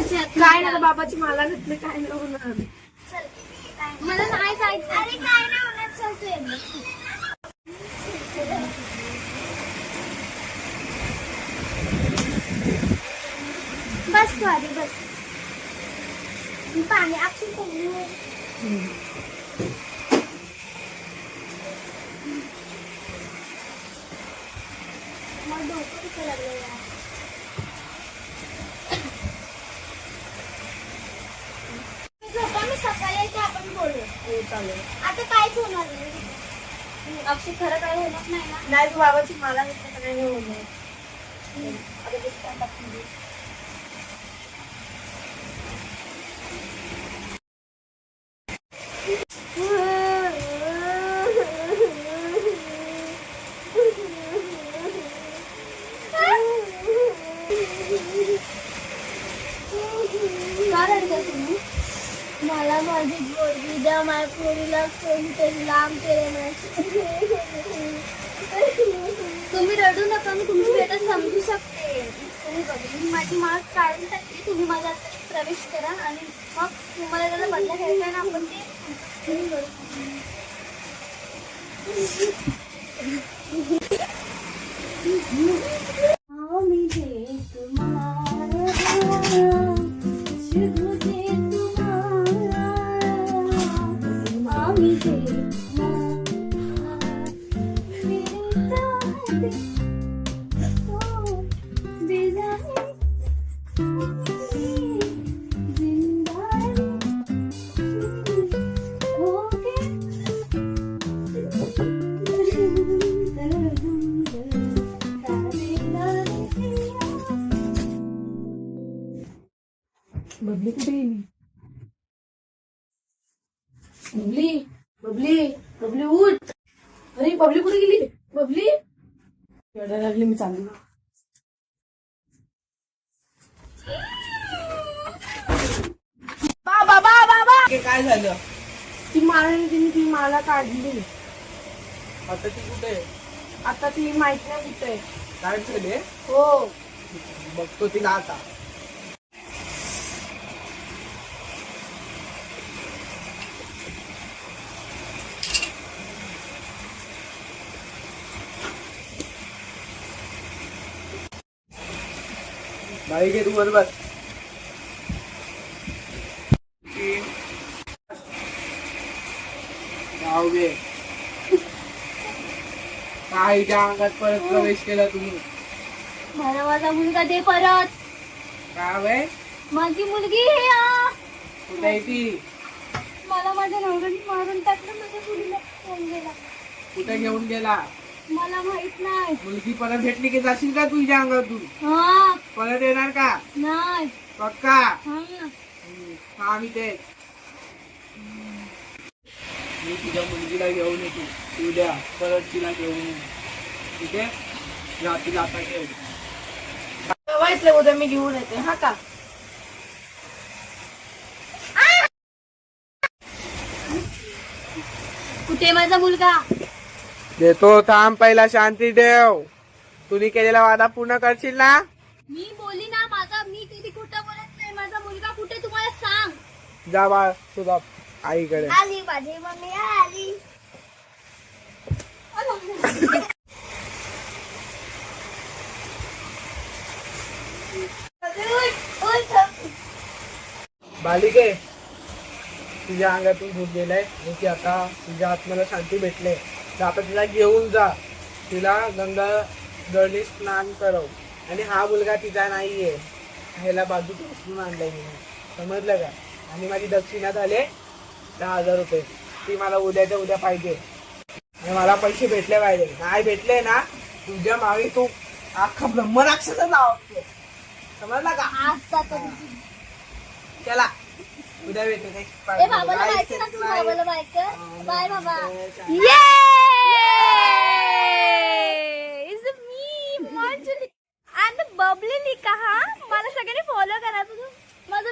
काय ना बाबाची माला घातली काय नाही होणार. मला नाही जायचं. अरे काय नाही होणार. चल तू एकदा. बस तू आधी बस. पाणी अक्षर पडली. मग डोकं दुखायला लागलं यार. झोपा मी सकाळी येते आपण बोलू. चालेल. आता काहीच होणार नाही. अक्षय खरं काय होणार नाही ना. नाही तू बाबाची माला घातली काय नाही होणार. आता दुसऱ्या टाकून दे. मला माझी पोरगी द्या. माझ्या पोरीला कोणतरी लांब केले. तुम्ही रडू नका. मी तुमची बेटा समजू शकते. तुम्ही बघा मी माझी मास्क काढून टाकली. तुम्ही माझ्या प्रवेश करा आणि मग तुम्हाला त्याला बदला घ्यायचा ना आपण ते बबली कुठे गेली? बबली बबली बबली उठ. अरे बबली कुठे गेली? बबली एवढ्या लागली मी चालली. बाबा बाबा काय झालं? ती माळाने तिने ती माला काढली. आता ती कुठे आहे? आता ती माहित नाही कुठे आहे. काय झाले? हो बघतो तिला आता. बाई घे तू वर बस. जाऊ दे. काय त्या अंगात परत प्रवेश केला तुम्ही? मला माझा मुलगा दे परत. काय वय? माझी मुलगी हे आ. कुठे आहे ती? मला माझ्या नवऱ्याने मारून टाकलं. माझ्या मुलीला घेऊन गेला. कुठे घेऊन गेला? मला माहित नाही. मुलगी परत भेटली की जाशील का तुझ्या अंगातून? हा परत येणार का? नाही. पक्का? हा हा मी ते मी तुझ्या मुलगीला घेऊन येतो उद्या. परत तिला घेऊन ये. ठीक आहे? रात्री आता घेऊ. वाईटलं उद्या मी घेऊन येते. हा का? कुठे माझा मुलगा? देतो. थांब पहिला शांती ठेव. तुम्ही केलेला वादा पूर्ण करशील ना? मी बोली ना माझा. मी कधी कुठं बोलत नाही. माझा मुलगा कुठे तुम्हाला सांग. जा बाळ तुझा आईकडे. आली माझी मम्मी आली. बालिके तुझ्या अंगातून भूत गेलाय आणि ती आता तुझ्या आत्म्याला शांती भेटले. तर आता तिला घेऊन जा. तिला गंगा जळणी स्नान करव. आणि हा मुलगा तिचा नाहीये. ह्याला बाजूत उचलून आणलाय मी. समजलं का? आणि माझी दक्षिणा झाले 10,000 रुपये. ती मला उद्याच्या उद्या पाहिजे. आणि मला पैसे भेटले पाहिजे. नाही भेटले ना तुझ्या मागे तू अख्खा ब्रह्मराक्षसच लावतो. समजला का? आता तर चला उद्या भेटू. ए बाबाला बायचं ना. तू बाबाला बायचं. बाय बाबा. इज मी मंजुली आणि बबली लिका. हा मला सगळ्यांनी फॉलो करा. माझं